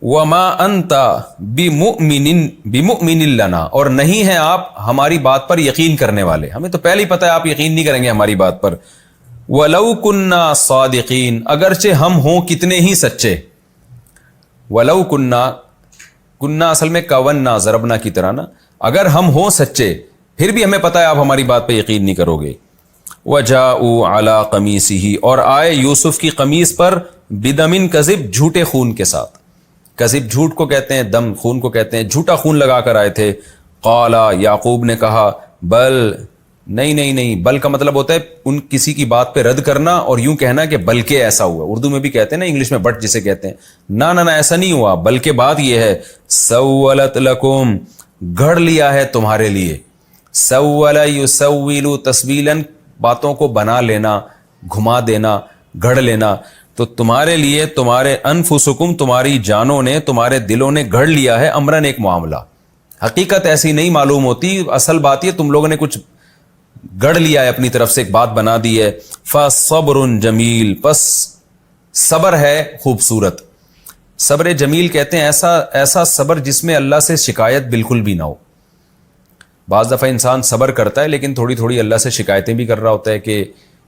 وَمَا أَنْتَ بِمُؤْمِنٍ لَنَا اور نہیں ہیں آپ ہماری بات پر یقین کرنے والے، ہمیں تو پہلے ہی پتہ ہے آپ یقین نہیں کریں گے ہماری بات پر. وَلَوْ كُنَّا صَادِقِينَ اگرچہ ہم ہوں کتنے ہی سچے. وَلَوْ كُنَّا کنہ اصل میں کوننا ضربنا کی طرح نا، اگر ہم ہوں سچے پھر بھی ہمیں پتہ ہے آپ ہماری بات پہ یقین نہیں کرو گے. وَجَاءُوا عَلَىٰ قَمِيصِهِ اور آئے یوسف کی قمیص پر، بِدَمٍ کذب جھوٹے خون کے ساتھ. کذب جھوٹ کو کہتے ہیں، دم خون کو کہتے ہیں، جھوٹا خون لگا کر آئے تھے. قالا یعقوب نے کہا، بل نہیں، بل کا مطلب ہوتا ہے ان کسی کی بات پہ رد کرنا اور یوں کہنا کہ بلکہ ایسا ہوا. اردو میں بھی کہتے ہیں نا، انگلش میں بٹ جسے کہتے ہیں. نہ ایسا نہیں ہوا، بلکہ بات یہ ہے، سولت لکم گھڑ لیا ہے تمہارے لیے. سول یسول تسویلا باتوں کو بنا لینا، گھما دینا، گھڑ لینا. تو تمہارے لیے تمہارے انفسکم تمہاری جانوں نے، تمہارے دلوں نے گھڑ لیا ہے امرن ایک معاملہ. حقیقت ایسی نہیں معلوم ہوتی، اصل بات یہ تم لوگوں نے کچھ گڑ لیا ہے اپنی طرف سے، ایک بات بنا دی ہے. فَصَبْرٌ جمیل پس صبر ہے خوبصورت. صبر جمیل کہتے ہیں ایسا صبر جس میں اللہ سے شکایت بالکل بھی نہ ہو. بعض دفعہ انسان صبر کرتا ہے لیکن تھوڑی تھوڑی اللہ سے شکایتیں بھی کر رہا ہوتا ہے کہ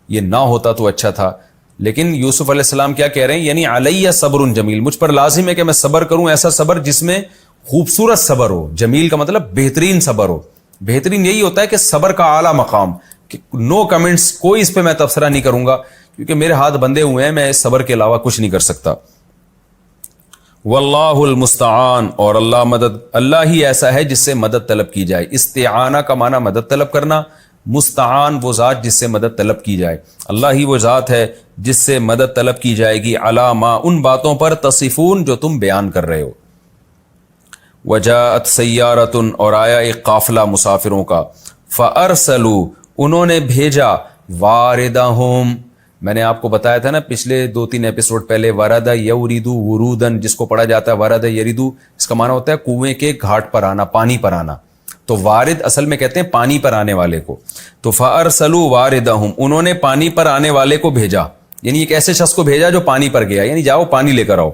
یہ نہ ہوتا تو اچھا تھا. لیکن یوسف علیہ السلام کیا کہہ رہے ہیں، یعنی علیہ صبر جمیل، مجھ پر لازم ہے کہ میں صبر کروں، ایسا صبر جس میں خوبصورت صبر ہو. جمیل کا مطلب بہترین صبر ہو. بہترین یہی ہوتا ہے کہ صبر کا اعلیٰ مقام، کہ نو کمنٹس، کوئی اس پہ میں تبصرہ نہیں کروں گا کیونکہ میرے ہاتھ بندھے ہوئے ہیں، میں اس صبر کے علاوہ کچھ نہیں کر سکتا. واللہ المستعان، اور اللہ ہی ایسا ہے جس سے مدد طلب کی جائے. استعانہ کا معنی مدد طلب کرنا، مستعان وہ ذات جس سے مدد طلب کی جائے. اللہ ہی وہ ذات ہے جس سے مدد طلب کی جائے گی. علی ما، ان باتوں پر، تصفون جو تم بیان کر رہے ہو. وجاءت سیارۃ، اور آیا ایک قافلہ مسافروں کا. فارسلوا، انہوں نے بھیجا. واردہم، میں نے آپ کو بتایا تھا نا پچھلے 2-3 ایپیسوڈ پہلے، ورد یوریدو ورودن، جس کو پڑھا جاتا ہے ورد یریدو، اس کا معنی ہوتا ہے کنویں کے گھاٹ پر آنا، پانی پر آنا. تو وارد اصل میں کہتے ہیں پانی پر آنے والے کو. تو فارسلوا واردہم، انہوں نے پانی پر آنے والے کو بھیجا، یعنی ایک ایسے شخص کو بھیجا جو پانی پر گیا، یعنی جاؤ پانی لے کر آؤ.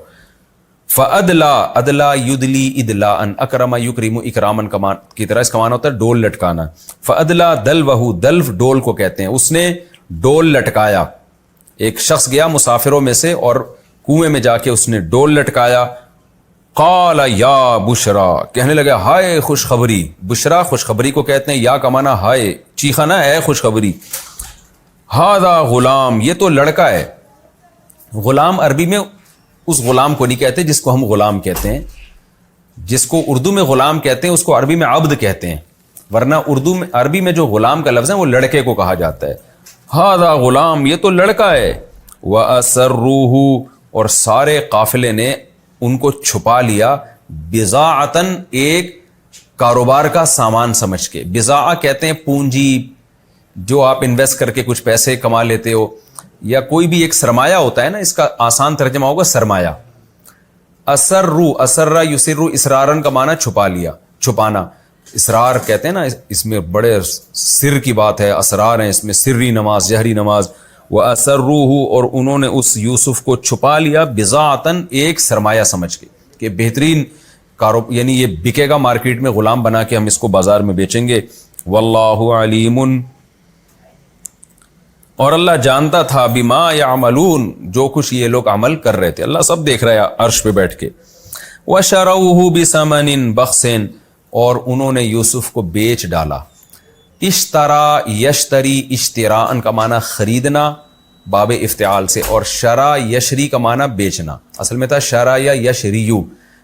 فادلا، ادلا یدلی ادلاء، اکرم یکرم اکراما کی طرح اس کا معنی ہوتا ہے ڈول لٹکانا. فادلا دلوہ، دلو ڈول کو کہتے ہیں، اس نے ڈول لٹکایا. ایک شخص گیا مسافروں میں سے اور کنویں میں جا کے اس نے ڈول لٹکایا. قال یا بشرا، کہنے لگا ہائے خوشخبری. بشرا خوشخبری کو کہتے ہیں، یا کا معنی ہائے، چیخا نا، اے خوشخبری. ھذا غلام، یہ تو لڑکا ہے. غلام عربی میں اس غلام کو نہیں کہتے جس کو ہم غلام کہتے ہیں. جس کو اردو میں غلام کہتے ہیں اس کو عربی میں عبد کہتے ہیں، ورنہ عربی میں جو غلام کا لفظ ہے وہ لڑکے کو کہا جاتا ہے. ھذا غلام، یہ تو لڑکا ہے. وَأَسَرُّوهُ، اور سارے قافلے نے ان کو چھپا لیا. بضاعتن، ایک کاروبار کا سامان سمجھ کے. بضاعہ کہتے ہیں پونجی، جو آپ انویسٹ کر کے کچھ پیسے کما لیتے ہو، یا کوئی بھی ایک سرمایہ ہوتا ہے نا، اس کا آسان ترجمہ ہوگا سرمایہ. اسرو، اسرا یسرو، اسرارن کا معنی چھپا لیا، چھپانا. اسرار کہتے ہیں نا، اس میں بڑے سر کی بات ہے، اسرار ہیں اس میں، سری نماز، جہری نماز. وَأَسَرُّوهُ، اور انہوں نے اس یوسف کو چھپا لیا. بضاعتن، ایک سرمایہ سمجھ کے کہ بہترین یعنی یہ بکے گا مارکیٹ میں، غلام بنا کے ہم اس کو بازار میں بیچیں گے. واللہ علیم، اور اللہ جانتا تھا. بما یعملون، جو کچھ یہ لوگ عمل کر رہے تھے، اللہ سب دیکھ رہا ہے عرش پہ بیٹھ کے. وَشَرَوْهُ بِثَمَنٍ بَخْسٍ، اور انہوں نے یوسف کو بیچ ڈالا. اشترا یشتری، اشتراء کا معنی خریدنا باب افتعال سے، اور شرا یشری کا معنی بیچنا. اصل میں تھا شرا یا یشریو،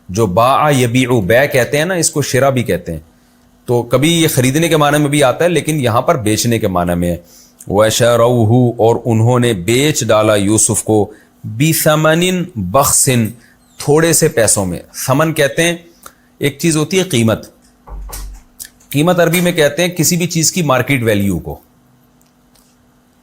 جو باع یبیع، بیع کہتے ہیں نا، اس کو شرا بھی کہتے ہیں. تو کبھی یہ خریدنے کے معنی میں بھی آتا ہے لیکن یہاں پر بیچنے کے معنی میں ہے. وَشَرَوْهُ، اور انہوں نے بیچ ڈالا یوسف کو. بِثَمَنٍ بَخْسٍ، تھوڑے سے پیسوں میں. ثمن کہتے ہیں ایک چیز ہوتی ہے قیمت. قیمت عربی میں کہتے ہیں کسی بھی چیز کی مارکیٹ ویلیو کو.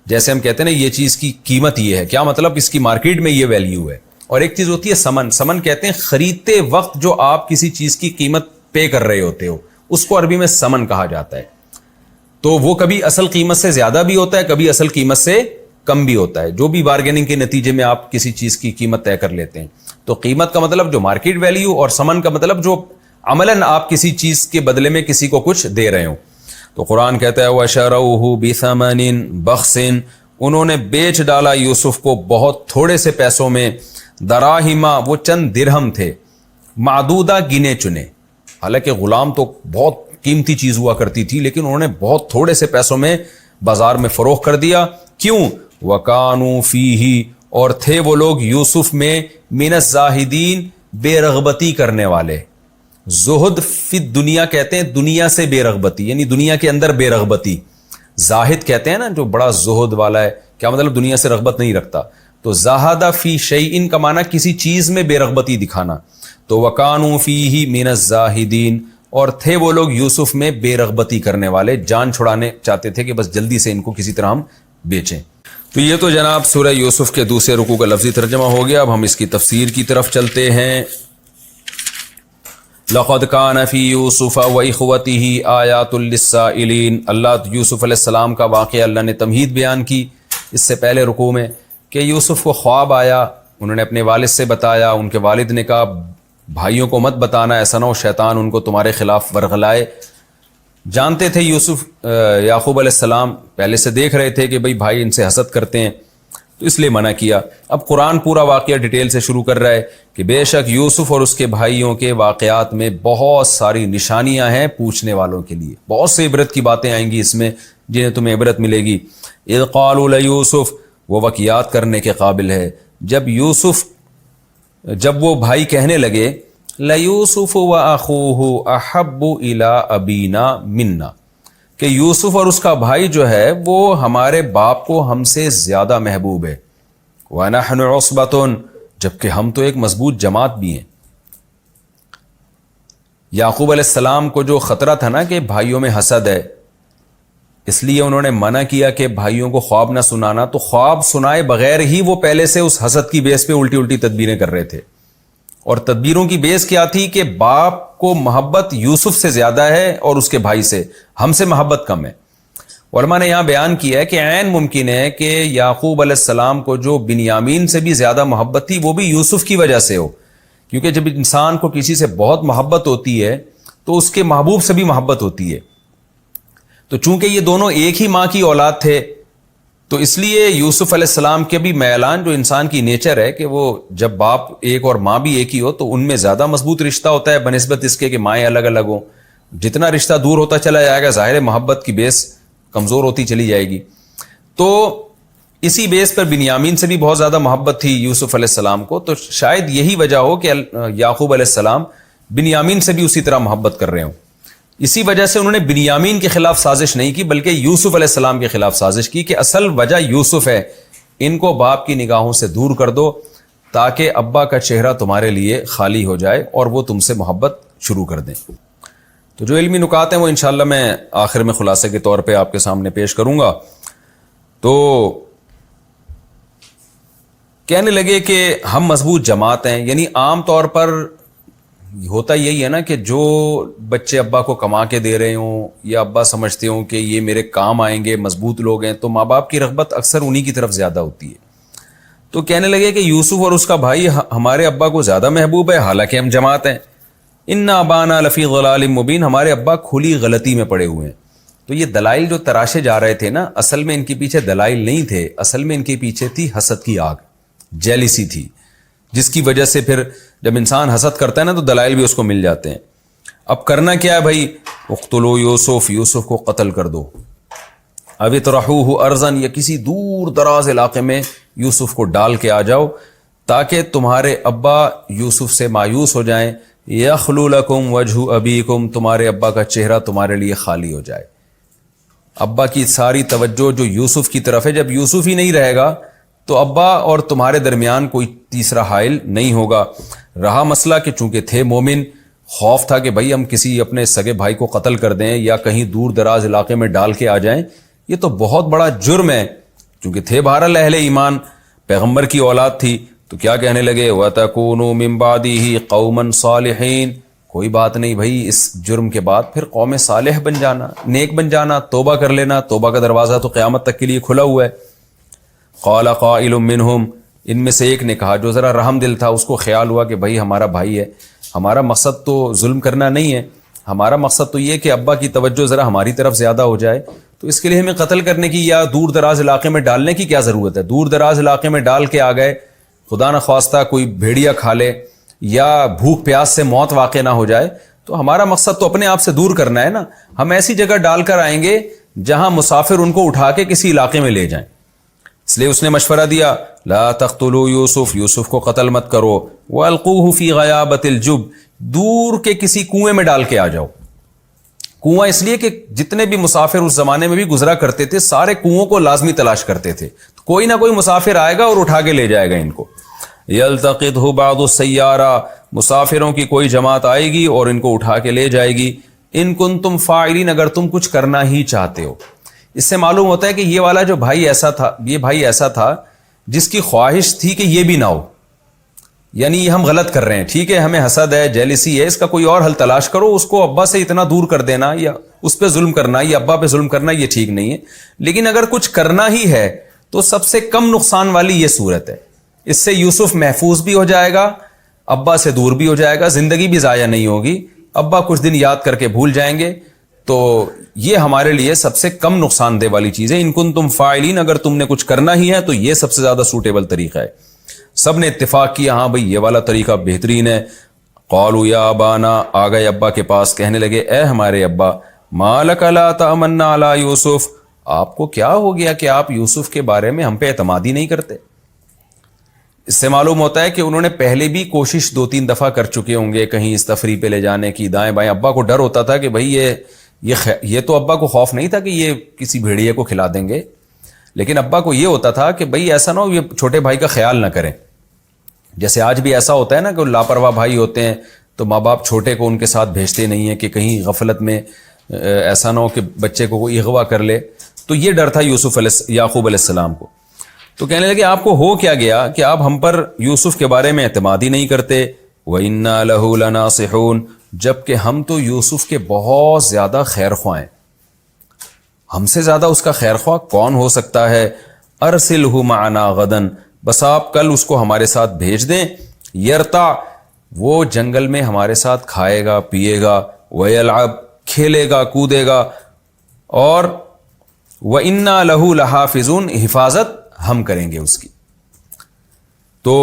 جیسے ہم کہتے ہیں نا یہ چیز کی قیمت یہ ہے، کیا مطلب اس کی مارکیٹ میں یہ ویلیو ہے. اور ایک چیز ہوتی ہے سمن. سمن کہتے ہیں خریدتے وقت جو آپ کسی چیز کی قیمت پے کر رہے ہوتے ہو، اس کو عربی میں سمن کہا جاتا ہے. تو وہ کبھی اصل قیمت سے زیادہ بھی ہوتا ہے، کبھی اصل قیمت سے کم بھی ہوتا ہے، جو بھی بارگیننگ کے نتیجے میں آپ کسی چیز کی قیمت طے کر لیتے ہیں. تو قیمت کا مطلب جو مارکیٹ ویلیو، اور سمن کا مطلب جو عملاً آپ کسی چیز کے بدلے میں کسی کو کچھ دے رہے ہوں. تو قرآن کہتا ہے وَشَرَوْهُ بِثَمَنٍ بَخْسٍ، انہوں نے بیچ ڈالا یوسف کو بہت تھوڑے سے پیسوں میں. دراہما، وہ چند درہم تھے. معدودہ، گنے چنے. حالانکہ غلام تو بہت قیمتی چیز ہوا کرتی تھی، لیکن انہوں نے بہت تھوڑے سے پیسوں میں بازار میں فروخت کر دیا. کیوں؟ وَكَانُوا فِيهِ، اور تھے وہ لوگ یوسف میں، من الزاہدین، بے رغبتی کرنے والے. زہد فی دنیا کہتے ہیں دنیا سے بے رغبتی، یعنی دنیا کے اندر بے رغبتی. زاہد کہتے ہیں نا جو بڑا زہد والا ہے، کیا مطلب دنیا سے رغبت نہیں رکھتا. تو زاہدہ فی شیئن کا معنی کسی چیز میں بے رغبتی دکھانا. تو وَكَانُوا فِيهِ من الزاہدین، اور تھے وہ لوگ یوسف میں بے رغبتی کرنے والے، جان چھڑانے چاہتے تھے کہ بس جلدی سے ان کو کسی طرح ہم بیچیں. تو یہ تو جناب سورہ یوسف کے دوسرے رکوع کا لفظی ترجمہ ہو گیا. اب ہم اس کی تفسیر کی طرف چلتے ہیں. لَقَدْ كَانَ فِي يُوسُفَ وَإِخْوَتِهِ آيَاتٌ لِلسَّائِلِينَ. اللہ یوسف علیہ السلام کا واقعہ اللہ نے تمہید بیان کی اس سے پہلے رکوع میں کہ یوسف کو خواب آیا، انہوں نے اپنے والد سے بتایا. ان کے والد نے کہا بھائیوں کو مت بتانا، ایسا نہ ہو شیطان ان کو تمہارے خلاف ورغلائے. جانتے تھے یوسف یعقوب علیہ السلام پہلے سے دیکھ رہے تھے کہ بھئی بھائی ان سے حسد کرتے ہیں، تو اس لیے منع کیا. اب قرآن پورا واقعہ ڈیٹیل سے شروع کر رہا ہے کہ بے شک یوسف اور اس کے بھائیوں کے واقعات میں بہت ساری نشانیاں ہیں پوچھنے والوں کے لیے. بہت سے عبرت کی باتیں آئیں گی اس میں جنہیں تمہیں عبرت ملے گی. اذ قالوا لیوسف، وہ وقت یاد کرنے کے قابل ہے جب وہ بھائی کہنے لگے لیوسف واخوہ احب الی ابینا منا، کہ یوسف اور اس کا بھائی جو ہے وہ ہمارے باپ کو ہم سے زیادہ محبوب ہے. وَنَحْنُ عُصْبَةٌ، جبکہ ہم تو ایک مضبوط جماعت بھی ہیں. یعقوب علیہ السلام کو جو خطرہ تھا نا کہ بھائیوں میں حسد ہے، اس لیے انہوں نے منع کیا کہ بھائیوں کو خواب نہ سنانا، تو خواب سنائے بغیر ہی وہ پہلے سے اس حسد کی بیس پہ الٹی الٹی تدبیریں کر رہے تھے. اور تدبیروں کی بیس کیا تھی کہ باپ کو محبت یوسف سے زیادہ ہے اور اس کے بھائی سے، ہم سے محبت کم ہے. علماء نے یہاں بیان کیا ہے کہ عین ممکن ہے کہ یعقوب علیہ السلام کو جو بنیامین سے بھی زیادہ محبت تھی وہ بھی یوسف کی وجہ سے ہو، کیونکہ جب انسان کو کسی سے بہت محبت ہوتی ہے تو اس کے محبوب سے بھی محبت ہوتی ہے. تو چونکہ یہ دونوں ایک ہی ماں کی اولاد تھے تو اس لیے یوسف علیہ السلام کے بھی میلان، جو انسان کی نیچر ہے کہ وہ جب باپ ایک اور ماں بھی ایک ہی ہو تو ان میں زیادہ مضبوط رشتہ ہوتا ہے بنسبت اس کے کہ مائیں الگ الگ ہوں. جتنا رشتہ دور ہوتا چلا جائے گا ظاہر محبت کی بیس کمزور ہوتی چلی جائے گی. تو اسی بیس پر بنیامین سے بھی بہت زیادہ محبت تھی یوسف علیہ السلام کو، تو شاید یہی وجہ ہو کہ یعقوب علیہ السلام بنیامین سے بھی اسی طرح محبت کر رہے ہوں. اسی وجہ سے انہوں نے بنیامین کے خلاف سازش نہیں کی بلکہ یوسف علیہ السلام کے خلاف سازش کی کہ اصل وجہ یوسف ہے، ان کو باپ کی نگاہوں سے دور کر دو تاکہ ابا کا چہرہ تمہارے لیے خالی ہو جائے اور وہ تم سے محبت شروع کر دیں. تو جو علمی نکات ہیں وہ انشاءاللہ میں آخر میں خلاصے کے طور پہ آپ کے سامنے پیش کروں گا. تو کہنے لگے کہ ہم مضبوط جماعت ہیں، یعنی عام طور پر ہوتا یہی ہے نا کہ جو بچے ابا کو کما کے دے رہے ہوں یا ابا سمجھتے ہوں کہ یہ میرے کام آئیں گے، مضبوط لوگ ہیں، تو ماں باپ کی رغبت اکثر انہی کی طرف زیادہ ہوتی ہے. تو کہنے لگے کہ یوسف اور اس کا بھائی ہمارے ابا کو زیادہ محبوب ہے حالانکہ ہم جماعت ہیں. ان ابانا لفی ضلال مبین، ہمارے ابا کھلی غلطی میں پڑے ہوئے ہیں. تو یہ دلائل جو تراشے جا رہے تھے نا، اصل میں ان کے پیچھے دلائل نہیں تھے، اصل میں ان کے پیچھے تھی حسد کی آگ، جیلیسی تھی، جس کی وجہ سے پھر جب انسان حسد کرتا ہے نا تو دلائل بھی اس کو مل جاتے ہیں. اب کرنا کیا ہے بھائی؟ اقتلوا یوسف، یوسف کو قتل کر دو. او اطرحوہ ارضا، یا کسی دور دراز علاقے میں یوسف کو ڈال کے آ جاؤ تاکہ تمہارے ابا یوسف سے مایوس ہو جائیں. یخلو لکم وجہ ابیکم، تمہارے ابا کا چہرہ تمہارے لیے خالی ہو جائے. ابا کی ساری توجہ جو یوسف کی طرف ہے، جب یوسف ہی نہیں رہے گا تو ابا اور تمہارے درمیان کوئی تیسرا حائل نہیں ہوگا. رہا مسئلہ کہ چونکہ تھے مومن، خوف تھا کہ بھائی ہم کسی اپنے سگے بھائی کو قتل کر دیں یا کہیں دور دراز علاقے میں ڈال کے آ جائیں، یہ تو بہت بڑا جرم ہے. چونکہ تھے بہرحال اہل ایمان، پیغمبر کی اولاد تھی، تو کیا کہنے لگے؟ وَتَكُونُوا مِن بَعْدِهِ قَوْمًا صَالِحِينَ، کوئی بات نہیں بھائی، اس جرم کے بعد پھر قوم صالح بن جانا، نیک بن جانا، توبہ کر لینا. توبہ کا دروازہ تو قیامت تک کے لیے کھلا ہوا ہے. قال قائل منہم، ان میں سے ایک نے کہا جو ذرا رحم دل تھا، اس کو خیال ہوا کہ بھائی ہمارا بھائی ہے، ہمارا مقصد تو ظلم کرنا نہیں ہے، ہمارا مقصد تو یہ کہ ابا کی توجہ ذرا ہماری طرف زیادہ ہو جائے، تو اس کے لیے ہمیں قتل کرنے کی یا دور دراز علاقے میں ڈالنے کی کیا ضرورت ہے؟ دور دراز علاقے میں ڈال کے آ گئے، خدا نخواستہ کوئی بھیڑیا کھا لے یا بھوک پیاس سے موت واقع نہ ہو جائے، تو ہمارا مقصد تو اپنے آپ سے دور کرنا ہے نا. ہم ایسی جگہ ڈال کر آئیں گے جہاں مسافر ان کو اٹھا کے کسی علاقے میں لے جائیں. اس لیے اس نے مشورہ دیا، لا تقتلوا یوسف، یوسف کو قتل مت کرو، والقوہ فی غیابۃ الجب، دور کے کسی کنویں میں ڈال کے آ جاؤ. کنواں اس لیے کہ جتنے بھی مسافر اس زمانے میں بھی گزرا کرتے تھے سارے کنووں کو لازمی تلاش کرتے تھے، کوئی نہ کوئی مسافر آئے گا اور اٹھا کے لے جائے گا ان کو. یلتقطہ بعض السیارہ، مسافروں کی کوئی جماعت آئے گی اور ان کو اٹھا کے لے جائے گی. ان کنتم فاعلین، اگر تم کچھ کرنا ہی چاہتے ہو. اس سے معلوم ہوتا ہے کہ یہ والا جو بھائی ایسا تھا، یہ بھائی ایسا تھا جس کی خواہش تھی کہ یہ بھی نہ ہو، یعنی یہ ہم غلط کر رہے ہیں، ٹھیک ہے ہمیں حسد ہے، جیلسی ہے، اس کا کوئی اور حل تلاش کرو. اس کو ابا سے اتنا دور کر دینا یا اس پہ ظلم کرنا یا ابا پہ ظلم کرنا یہ ٹھیک نہیں ہے. لیکن اگر کچھ کرنا ہی ہے تو سب سے کم نقصان والی یہ صورت ہے. اس سے یوسف محفوظ بھی ہو جائے گا، ابا سے دور بھی ہو جائے گا، زندگی بھی ضائع نہیں ہوگی، ابا کچھ دن یاد کر کے بھول جائیں گے. تو یہ ہمارے لیے سب سے کم نقصان دہ والی چیز ہے. ان کنتم فاعلین، اگر تم نے کچھ کرنا ہی ہے تو یہ سب سے زیادہ سوٹیبل طریقہ ہے. سب نے اتفاق کیا ہاں بھئی یہ والا طریقہ بہترین ہے. قالوا یا ابانا، آ گئے ابا کے پاس، کہنے لگے اے ہمارے ابا، ما لک لا تأمنا علی یوسف، آپ کو کیا ہو گیا کہ آپ یوسف کے بارے میں ہم پہ اعتماد ہی نہیں کرتے؟ اس سے معلوم ہوتا ہے کہ انہوں نے پہلے بھی کوشش 2-3 دفعہ کر چکے ہوں گے کہیں اس تفریح پہ لے جانے کی، دائیں بائیں. ابا کو ڈر ہوتا تھا کہ بھائی یہ تو ابا کو خوف نہیں تھا کہ یہ کسی بھیڑیے کو کھلا دیں گے، لیکن ابا کو یہ ہوتا تھا کہ بھائی ایسا نہ ہو یہ چھوٹے بھائی کا خیال نہ کریں. جیسے آج بھی ایسا ہوتا ہے نا کہ لاپرواہ بھائی ہوتے ہیں تو ماں باپ چھوٹے کو ان کے ساتھ بھیجتے نہیں ہیں کہ کہیں غفلت میں ایسا نہ ہو کہ بچے کو کوئی اغوا کر لے. تو یہ ڈر تھا یعقوب علیہ السلام کو. تو کہنے لگے آپ کو ہو کیا گیا کہ آپ ہم پر یوسف کے بارے میں اعتماد ہی نہیں کرتے. وَإِنَّا لَهُ لَنَاصِحُونَ، جبکہ ہم تو یوسف کے بہت زیادہ خیر خواہ ہیں. ہم سے زیادہ اس کا خیر خواہ کون ہو سکتا ہے؟ أَرْسِلْهُ مَعَنَا غَدًا، بس آپ کل اس کو ہمارے ساتھ بھیج دیں. يَرْتَعْ، وہ جنگل میں ہمارے ساتھ کھائے گا پیے گا. وَيَلْعَبْ، کھیلے گا کودے گا. اور وَإِنَّا لَهُ لَحَافِظُونَ، حفاظت ہم کریں گے اس کی. تو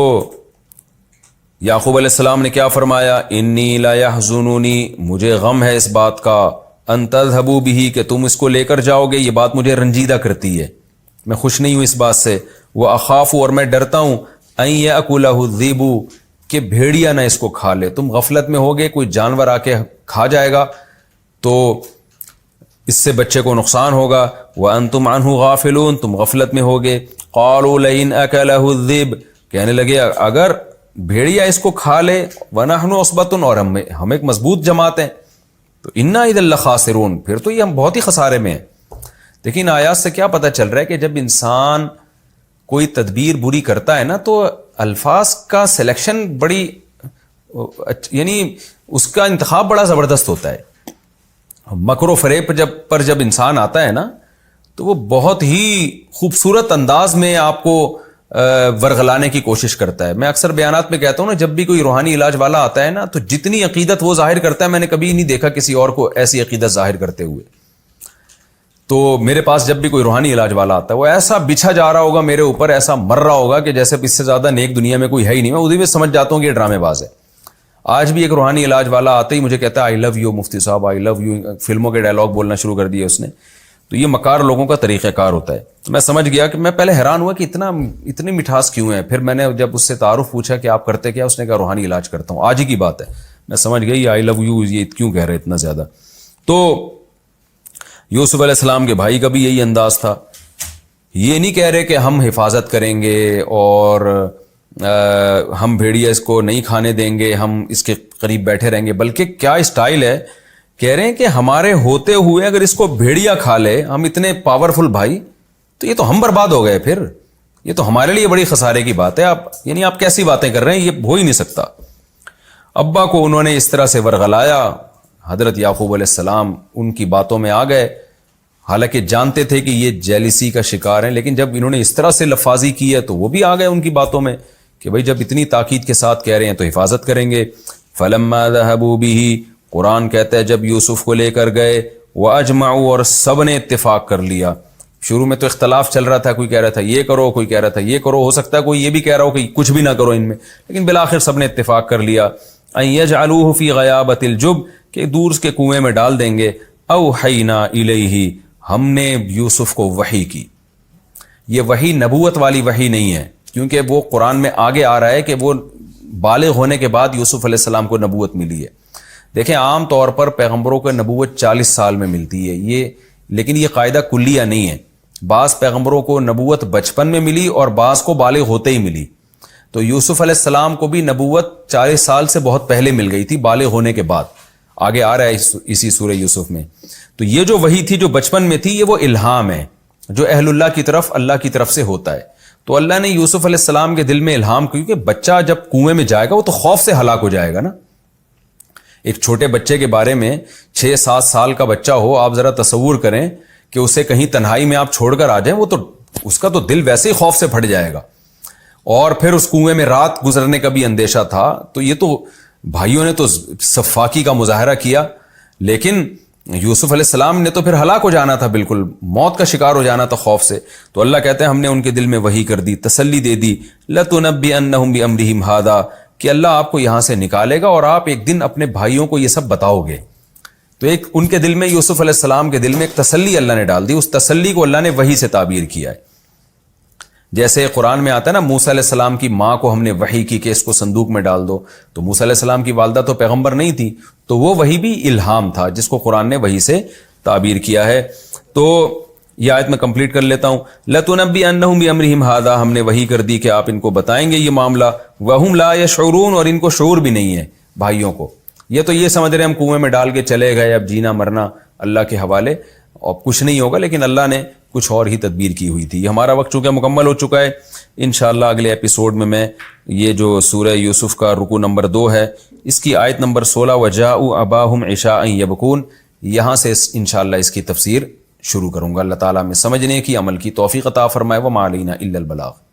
یعقوب علیہ السلام نے کیا فرمایا؟ انی لا یحزننی، مجھے غم ہے اس بات کا، ان تذهبوا به، کہ تم اس کو لے کر جاؤ گے. یہ بات مجھے رنجیدہ کرتی ہے، میں خوش نہیں ہوں اس بات سے. واخاف، اور میں ڈرتا ہوں، ان یاکلہ الذئب، کہ بھیڑیا نہ اس کو کھا لے. تم غفلت میں ہوگے، کوئی جانور آ کے کھا جائے گا تو اس سے بچے کو نقصان ہوگا. وانتم عنہ غافلون، تم غفلت میں ہوگے. قالوا لئن اکلہ الذئب، کہنے لگے اگر بھیڑیا اس کو کھا لے، ونحن عصبۃ، اور ہم ایک مضبوط جماعت ہیں، تو انا اذا لخاسرون، پھر تو یہ ہم بہت ہی خسارے میں ہیں. لیکن آیات سے کیا پتہ چل رہا ہے کہ جب انسان کوئی تدبیر بری کرتا ہے نا تو الفاظ کا سلیکشن بڑی، یعنی اس کا انتخاب بڑا زبردست ہوتا ہے. مکر و فریب جب انسان آتا ہے نا تو وہ بہت ہی خوبصورت انداز میں آپ کو ورغلانے کی کوشش کرتا ہے. میں اکثر بیانات میں کہتا ہوں نا، جب بھی کوئی روحانی علاج والا آتا ہے نا تو جتنی عقیدت وہ ظاہر کرتا ہے، میں نے کبھی نہیں دیکھا کسی اور کو ایسی عقیدت ظاہر کرتے ہوئے. تو میرے پاس جب بھی کوئی روحانی علاج والا آتا ہے وہ ایسا بچھا جا رہا ہوگا میرے اوپر، ایسا مر رہا ہوگا کہ جیسے اس سے زیادہ نیک دنیا میں کوئی ہے ہی نہیں. میں اسی میں سمجھ جاتا ہوں کہ یہ ڈرامے باز ہے. آج بھی ایک روحانی علاج والا آتے ہی مجھے کہتا ہے آئی لو یو مفتی صاحب، آئی لو یو، فلموں کے ڈائلاگ بولنا شروع کر دیے اس نے. تو یہ مکار لوگوں کا طریقہ کار ہوتا ہے. میں سمجھ گیا کہ میں پہلے حیران ہوا کہ اتنی مٹھاس کیوں ہے. پھر میں نے جب اس سے تعارف پوچھا کہ آپ کرتے کیا، اس نے کہا روحانی علاج کرتا ہوں. آج ہی کی بات ہے، میں سمجھ گئی آئی لو یو یہ کیوں کہہ رہے اتنا زیادہ. تو یوسف علیہ السلام کے بھائی کا بھی یہی انداز تھا. یہ نہیں کہہ رہے کہ ہم حفاظت کریں گے اور ہم بھیڑیا اس کو نہیں کھانے دیں گے، ہم اس کے قریب بیٹھے رہیں گے، بلکہ کیا اسٹائل ہے، کہہ رہے ہیں کہ ہمارے ہوتے ہوئے اگر اس کو بھیڑیا کھا لے، ہم اتنے پاورفل بھائی، تو یہ تو ہم برباد ہو گئے. پھر یہ تو ہمارے لیے بڑی خسارے کی بات ہے. آپ کیسی باتیں کر رہے ہیں، یہ ہو ہی نہیں سکتا. ابا کو انہوں نے اس طرح سے ورغلایا. حضرت یعقوب علیہ السلام ان کی باتوں میں آ گئے، حالانکہ جانتے تھے کہ یہ جیلسی کا شکار ہیں، لیکن جب انہوں نے اس طرح سے لفاظی کی ہے تو وہ بھی آ گئے ان کی باتوں میں کہ بھئی جب اتنی تاکید کے ساتھ کہہ رہے ہیں تو حفاظت کریں گے. فلما ذهبوا به، قرآن کہتا ہے جب یوسف کو لے کر گئے، واجمعوا، اور سب نے اتفاق کر لیا. شروع میں تو اختلاف چل رہا تھا، کوئی کہہ رہا تھا یہ کرو، کوئی کہہ رہا تھا یہ کرو، ہو سکتا ہے کوئی یہ بھی کہہ رہا ہو کہ کچھ بھی نہ کرو ان میں، لیکن بالآخر سب نے اتفاق کر لیا. ان یجعلوه فی غیابۃ الجب، کہ دور کے کنویں میں ڈال دیں گے. اوحینا الیہ، ہم نے یوسف کو وحی کی. یہ وحی نبوت والی وحی نہیں ہے، کیونکہ وہ قرآن میں آگے آ رہا ہے کہ وہ بالغ ہونے کے بعد یوسف علیہ السلام کو نبوت ملی ہے. دیکھیں عام طور پر پیغمبروں کو نبوت 40 سال میں ملتی ہے، لیکن یہ قاعدہ کلیہ نہیں ہے. بعض پیغمبروں کو نبوت بچپن میں ملی اور بعض کو بالغ ہوتے ہی ملی. تو یوسف علیہ السلام کو بھی نبوت 40 سال سے بہت پہلے مل گئی تھی، بالغ ہونے کے بعد. آگے آ رہا ہے اسی سورہ یوسف میں. تو یہ جو وحی تھی جو بچپن میں تھی، یہ وہ الہام ہے جو اہل اللہ کی طرف، اللہ کی طرف سے ہوتا ہے. تو اللہ نے یوسف علیہ السلام کے دل میں الہام، کیونکہ بچہ جب کنویں میں جائے گا وہ تو خوف سے ہلاک ہو جائے گا نا. ایک چھوٹے بچے کے بارے میں 6-7 سال کا بچہ ہو، آپ ذرا تصور کریں کہ اسے کہیں تنہائی میں آپ چھوڑ کر آ جائیں، وہ تو اس کا تو دل ویسے ہی خوف سے پھٹ جائے گا. اور پھر اس کنویں میں رات گزرنے کا بھی اندیشہ تھا. تو یہ تو بھائیوں نے تو صفاقی کا مظاہرہ کیا، لیکن یوسف علیہ السلام نے تو پھر ہلاک ہو جانا تھا، بالکل موت کا شکار ہو جانا تھا خوف سے. تو اللہ کہتے ہیں ہم نے ان کے دل میں وحی کر دی، تسلی دے دی. لَتُنَبِّئَنَّهُمْ بِأَمْرِهِمْ هَذَا، کہ اللہ آپ کو یہاں سے نکالے گا اور آپ ایک دن اپنے بھائیوں کو یہ سب بتاؤ گے. تو ایک ان کے دل میں، یوسف علیہ السلام کے دل میں ایک تسلی اللہ نے ڈال دی، اس تسلی کو اللہ نے وحی سے تعبیر کیا ہے. جیسے قرآن میں آتا ہے نا، موسیٰ علیہ السلام کی ماں کو ہم نے وحی کی کہ اس کو صندوق میں ڈال دو، تو موسیٰ علیہ السلام کی والدہ تو پیغمبر نہیں تھی، تو وہ وحی بھی الہام تھا جس کو قرآن نے وحی سے تعبیر کیا ہے. تو یہ آیت میں کمپلیٹ کر لیتا ہوں. لَتُنَبِّئَنَّهُم بِأَمْرِهِمْ هَٰذَا، ہم نے وحی کر دی کہ آپ ان کو بتائیں گے یہ معاملہ. وَهُمْ لَا يَشْعُرُونَ، اور ان کو شعور بھی نہیں ہے بھائیوں کو. یہ تو یہ سمجھ رہے ہیں ہم کنویں میں ڈال کے چلے گئے، اب جینا مرنا اللہ کے حوالے، اب کچھ نہیں ہوگا، لیکن اللہ نے کچھ اور ہی تدبیر کی ہوئی تھی. ہمارا وقت چونکہ مکمل ہو چکا ہے، انشاءاللہ اگلے ایپیسوڈ میں یہ جو سورہ یوسف کا رکوع نمبر 2 ہے، اس کی آیت نمبر 16 وَجَاءُوا أَبَاهُمْ عِشَاءً يَبْكُونَ، یہاں سے انشاءاللہ اس کی تفسیر شروع کروں گا. اللہ تعالیٰ میں سمجھنے کی، عمل کی توفیق عطا فرمائے. وَمَا عَلَيْنَا إِلَّا الْبَلَاغُ.